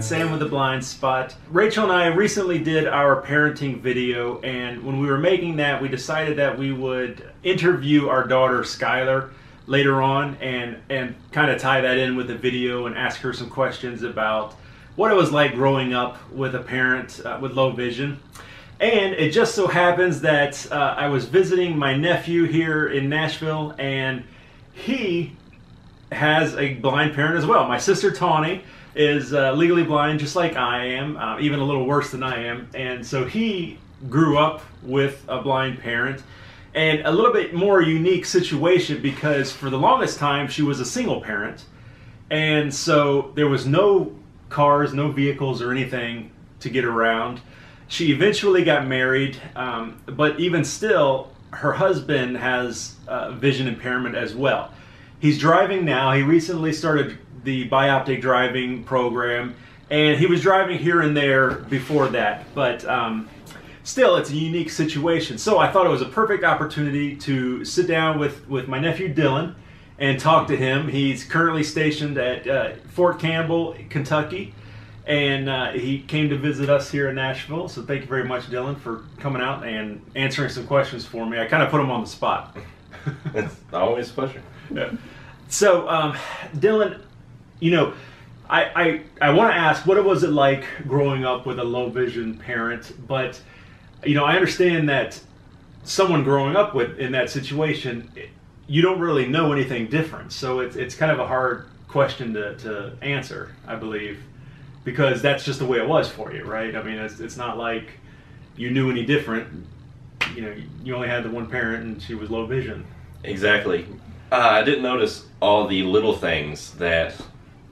Sam with the Blind Spot. Rachel and I recently did our parenting video, and when we were making that, we decided that we would interview our daughter Skylar later on and kind of tie that in with the video and ask her some questions about what it was like growing up with a parent with low vision. And it just so happens that I was visiting my nephew here in Nashville, and he has a blind parent as well. My sister Tawny is legally blind just like I am, even a little worse than I am. And so he grew up with a blind parent, and a little bit more unique situation because for the longest time she was a single parent, and so there was no cars, no vehicles or anything to get around. She eventually got married, but even still her husband has vision impairment as well. He's driving now. He recently started the bioptic driving program, and he was driving here and there before that, but still it's a unique situation. So I thought it was a perfect opportunity to sit down with my nephew Dylan and talk to him. He's currently stationed at Fort Campbell, Kentucky, and he came to visit us here in Nashville. So thank you very much, Dylan, for coming out and answering some questions for me. I kind of put him on the spot. It's always a pleasure. Yeah. So, Dylan, you know, I want to ask, what was it like growing up with a low vision parent? But, you know, I understand that someone growing up in that situation, you don't really know anything different. So it's kind of a hard question to answer, I believe, because that's just the way it was for you, right? I mean, it's not like you knew any different. You know, you only had the one parent and she was low vision. Exactly. I didn't notice all the little things that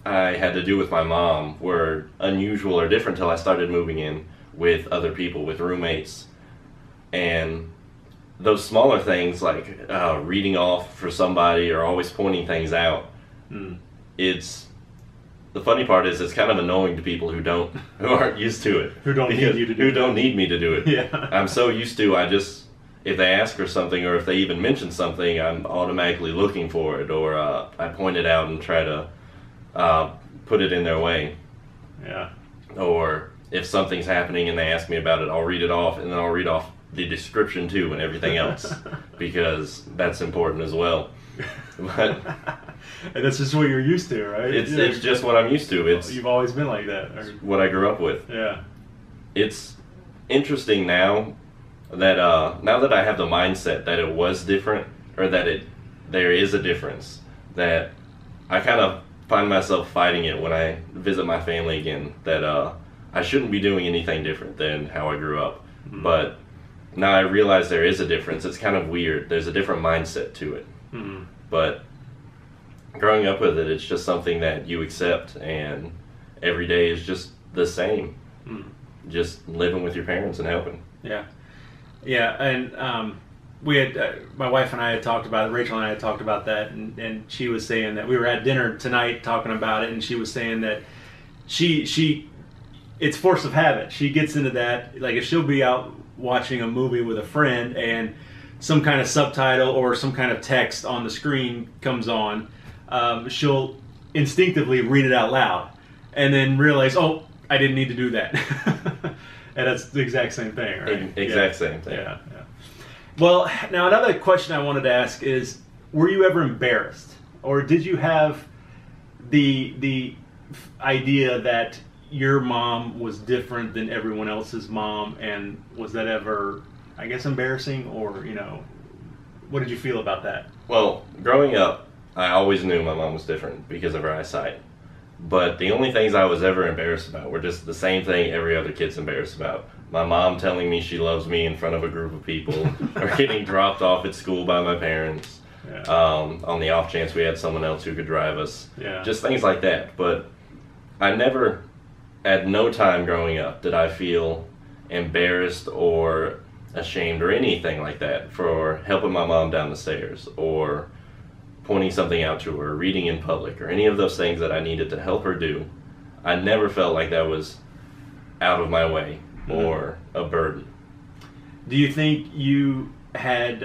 I had to do with my mom were unusual or different until I started moving in with other people, with roommates. And those smaller things like reading off for somebody or always pointing things out, it's the funny part is it's kind of annoying to people who aren't used to it. Who don't need you to do it. Who don't need me to do it. Yeah. I'm so used to, if they ask for something or if they even mention something, I'm automatically looking for it, or I point it out and try to put it in their way. Yeah. Or if something's happening and they ask me about it, I'll read it off, and then I'll read off the description too and everything else because that's important as well. But and that's just what you're used to, right? It's just what I'm used to. You've always been like that. It's what I grew up with. Yeah. It's interesting now that I have the mindset that it was different, or that there is a difference, that I kind of find myself fighting it when I visit my family again, that I shouldn't be doing anything different than how I grew up. Mm-hmm. But now I realize there is a difference. It's kind of weird. There's a different mindset to it. Mm-hmm. But growing up with it, it's just something that you accept, and every day is just the same. Just living with your parents and helping. Yeah. Yeah, and we had, my wife and I had talked about it, Rachel and I had talked about that, and she was saying that we were at dinner tonight talking about it, and she was saying that it's force of habit. She gets into that, like if she'll be out watching a movie with a friend and some kind of subtitle or some kind of text on the screen comes on, she'll instinctively read it out loud and then realize, oh, I didn't need to do that. And that's the exact same thing, right? Exact same thing. Yeah, yeah. Well, now another question I wanted to ask is, were you ever embarrassed? Or did you have the idea that your mom was different than everyone else's mom, and was that ever, I guess, embarrassing, or, you know, what did you feel about that? Well, growing up, I always knew my mom was different because of her eyesight. But the only things I was ever embarrassed about were just the same thing every other kid's embarrassed about. My mom telling me she loves me in front of a group of people, or getting dropped off at school by my parents, on the off chance we had someone else who could drive us. Yeah. Just things like that. But I never, at no time growing up, did I feel embarrassed or ashamed or anything like that for helping my mom down the stairs, or pointing something out to her, reading in public, or any of those things that I needed to help her do. I never felt like that was out of my way or a burden. Do you think you had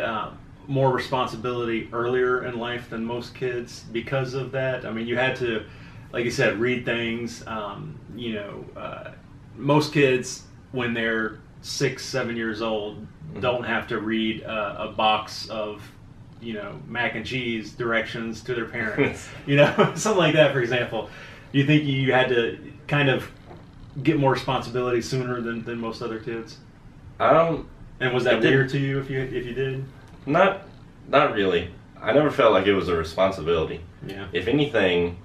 more responsibility earlier in life than most kids because of that? I mean, you had to like you said, read things. You know, most kids when they're 6, 7 years old don't have to read a box of, you know, mac and cheese directions to their parents. You know, something like that, for example. Do you think you had to kind of get more responsibility sooner than most other kids? And was that weird to you if you did? Not really. I never felt like it was a responsibility. Yeah. If anything,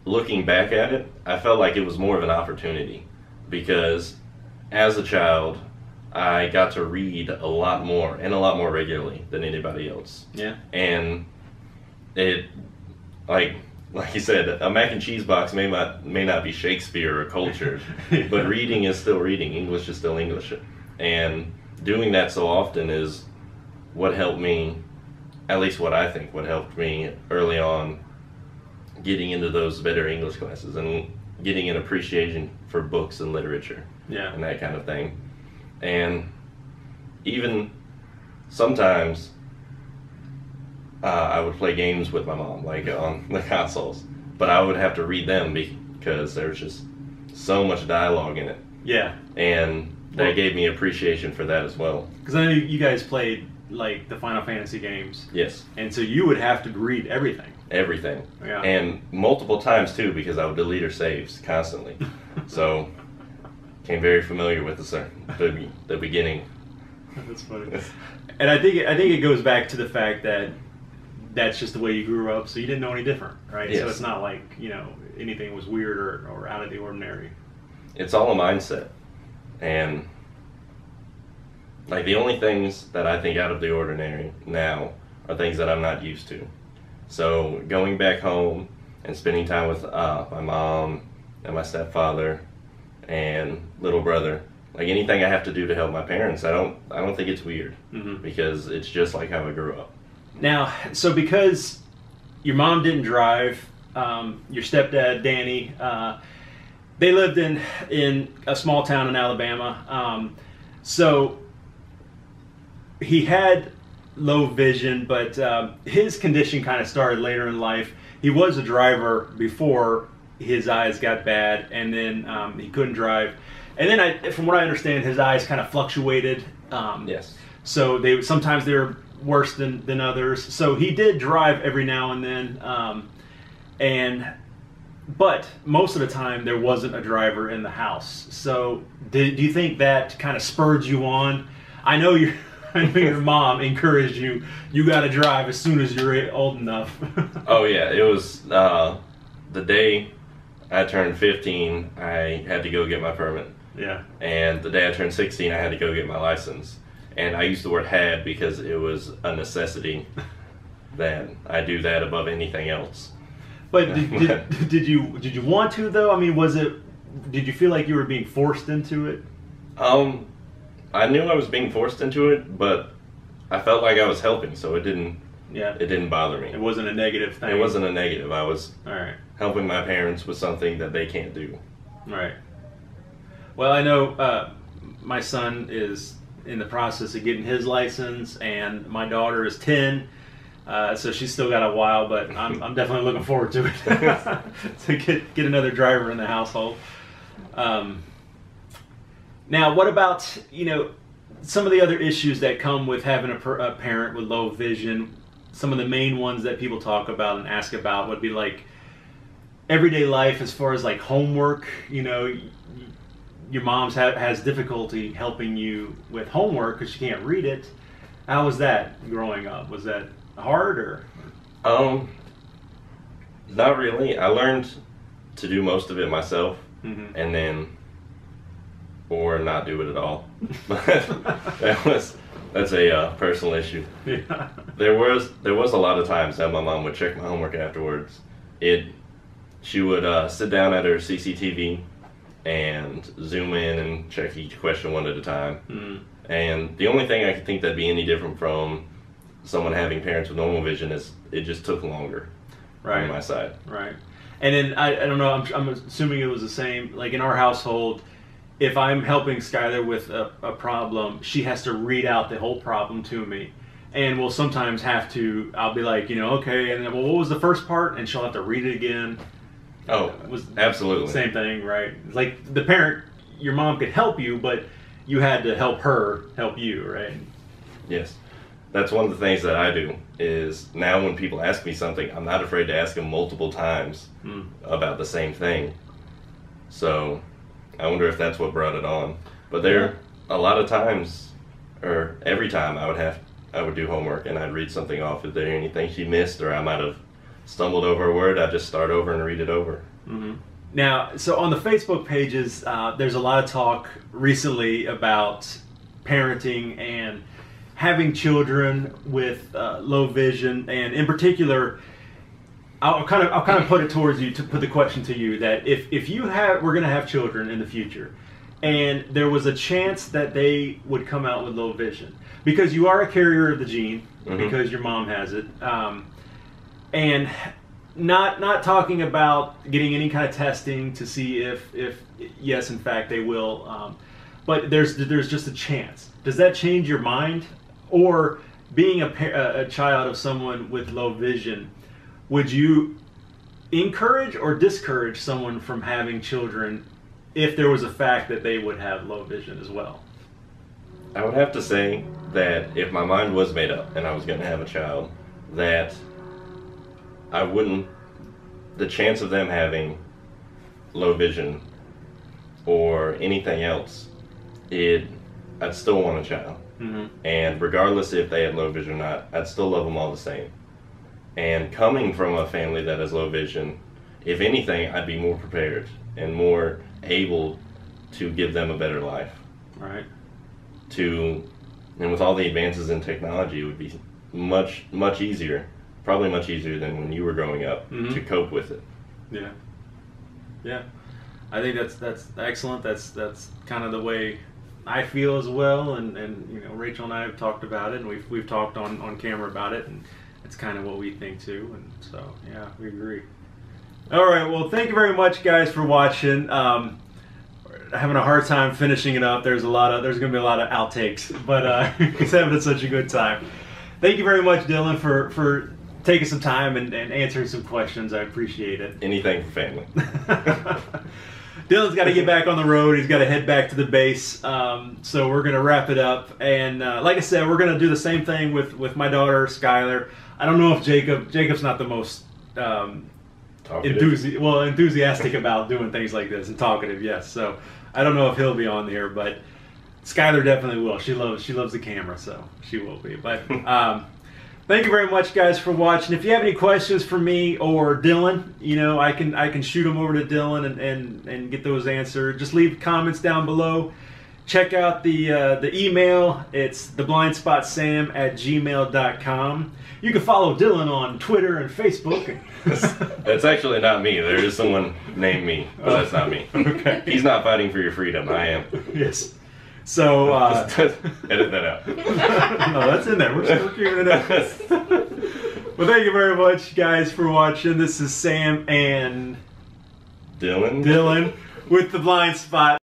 looking back at it, I felt like it was more of an opportunity because as a child, I got to read a lot more and a lot more regularly than anybody else. Yeah. And it, like you said, a mac and cheese box may not be Shakespeare or culture, but reading is still reading. English is still English. And doing that so often is what helped me, at least what I think, what helped me early on getting into those better English classes and getting an appreciation for books and literature. Yeah. And that kind of thing. And even sometimes I would play games with my mom, like on the consoles, but I would have to read them because there's just so much dialogue in it. Yeah. And that gave me appreciation for that as well. Because I know you guys played like the Final Fantasy games. Yes. And so you would have to read everything. Everything. Yeah. And multiple times too, because I would delete her saves constantly. So became very familiar with the beginning. That's funny. And I think it goes back to the fact that that's just the way you grew up, so you didn't know any different, right? Yes. So it's not like, you know, anything was weird or out of the ordinary. It's all a mindset. And like the only things that I think out of the ordinary now are things that I'm not used to. So going back home and spending time with my mom and my stepfather and little brother, like anything I have to do to help my parents, I don't think it's weird because it's just like how I grew up. Now, so because your mom didn't drive, your stepdad Danny, they lived in a small town in Alabama. So he had low vision, but his condition kind of started later in life. He was a driver before his eyes got bad, and then he couldn't drive. And then, from what I understand, his eyes kind of fluctuated. Yes. So sometimes they were worse than others. So he did drive every now and then, but most of the time there wasn't a driver in the house. So do you think that kind of spurred you on? I know your mom encouraged you. You got to drive as soon as you're old enough. Oh yeah, it was the day I turned 15. I had to go get my permit. Yeah. And the day I turned 16, I had to go get my license. And I used the word "had" because it was a necessity that I do that above anything else. But did you want to though? I mean, did you feel like you were being forced into it? I knew I was being forced into it, but I felt like I was helping, so it didn't bother me. It wasn't a negative thing. It wasn't a negative. I was all right. Helping my parents with something that they can't do. Right. Well, I know my son is in the process of getting his license, and my daughter is 10. So she's still got a while, but I'm definitely looking forward to it to get another driver in the household. Now, what about some of the other issues that come with having a parent with low vision? Some of the main ones that people talk about and ask about would be like everyday life, as far as like homework. Your mom has difficulty helping you with homework because she can't read it. How was that growing up? Was that hard or? Not really. I learned to do most of it myself, and then or not do it at all. That's a personal issue. Yeah. There was a lot of times that my mom would check my homework afterwards. She would sit down at her CCTV and zoom in and check each question one at a time. And the only thing I could think that'd be any different from someone having parents with normal vision is it just took longer on my side. Right. And then I don't know, I'm assuming it was the same, like in our household, if I'm helping Skylar with a problem, she has to read out the whole problem to me. And we'll sometimes I'll be like, okay, and then, well, what was the first part? And she'll have to read it again. Oh, was absolutely. Same thing, right? It's like the parent, your mom could help you, but you had to help her help you, right? Yes. That's one of the things that I do is now when people ask me something, I'm not afraid to ask them multiple times about the same thing. So I wonder if that's what brought it on. But there, a lot of times, or every time I would do homework and I'd read something off. If there anything she missed or I might have stumbled over a word, I'd just start over and read it over. Mm-hmm. Now, so on the Facebook pages, there's a lot of talk recently about parenting and having children with low vision, and in particular, I'll kind of put it towards you, to put the question to you, that if we're going to have children in the future, and there was a chance that they would come out with low vision, because you are a carrier of the gene, because your mom has it, and not talking about getting any kind of testing to see if yes, in fact they will, but there's just a chance. Does that change your mind? Or being a child of someone with low vision, would you encourage or discourage someone from having children if there was a fact that they would have low vision as well? I would have to say that if my mind was made up and I was going to have a child, that I wouldn't, the chance of them having low vision or anything else, I'd still want a child. And regardless if they had low vision or not, I'd still love them all the same. And coming from a family that has low vision, if anything, I'd be more prepared and more able to give them a better life. Right. And with all the advances in technology, it would be much easier, probably much easier than when you were growing up, to cope with it. Yeah. Yeah. I think that's excellent. That's kind of the way I feel as well, and you know, Rachel and I have talked about it, and we've talked on camera about it, and it's kind of what we think too, and so yeah, we agree. All right, well, thank you very much, guys, for watching. Having a hard time finishing it up. There's going to be a lot of outtakes, but he's having such a good time. Thank you very much, Dylan, for taking some time and answering some questions. I appreciate it. Anything for family. Dylan's got to get back on the road. He's got to head back to the base. So we're going to wrap it up. And like I said, we're going to do the same thing with my daughter, Skylar. I don't know if Jacob's not the most enthusiastic about doing things like this, and talkative, yes. So I don't know if he'll be on here, but Skylar definitely will. She loves the camera, so she will be. But thank you very much, guys, for watching. If you have any questions for me or Dylan, you know, I can shoot them over to Dylan and get those answered. Just leave comments down below. Check out the email. It's theblindspot.sam@gmail.com. You can follow Dylan on Twitter and Facebook. That's actually not me. There is someone named me, but that's not me. Okay. He's not fighting for your freedom. I am. Yes. So edit that out. No, that's in there. We're still keeping it up. Well, thank you very much, guys, for watching. This is Sam and Dylan with The Blind Spot.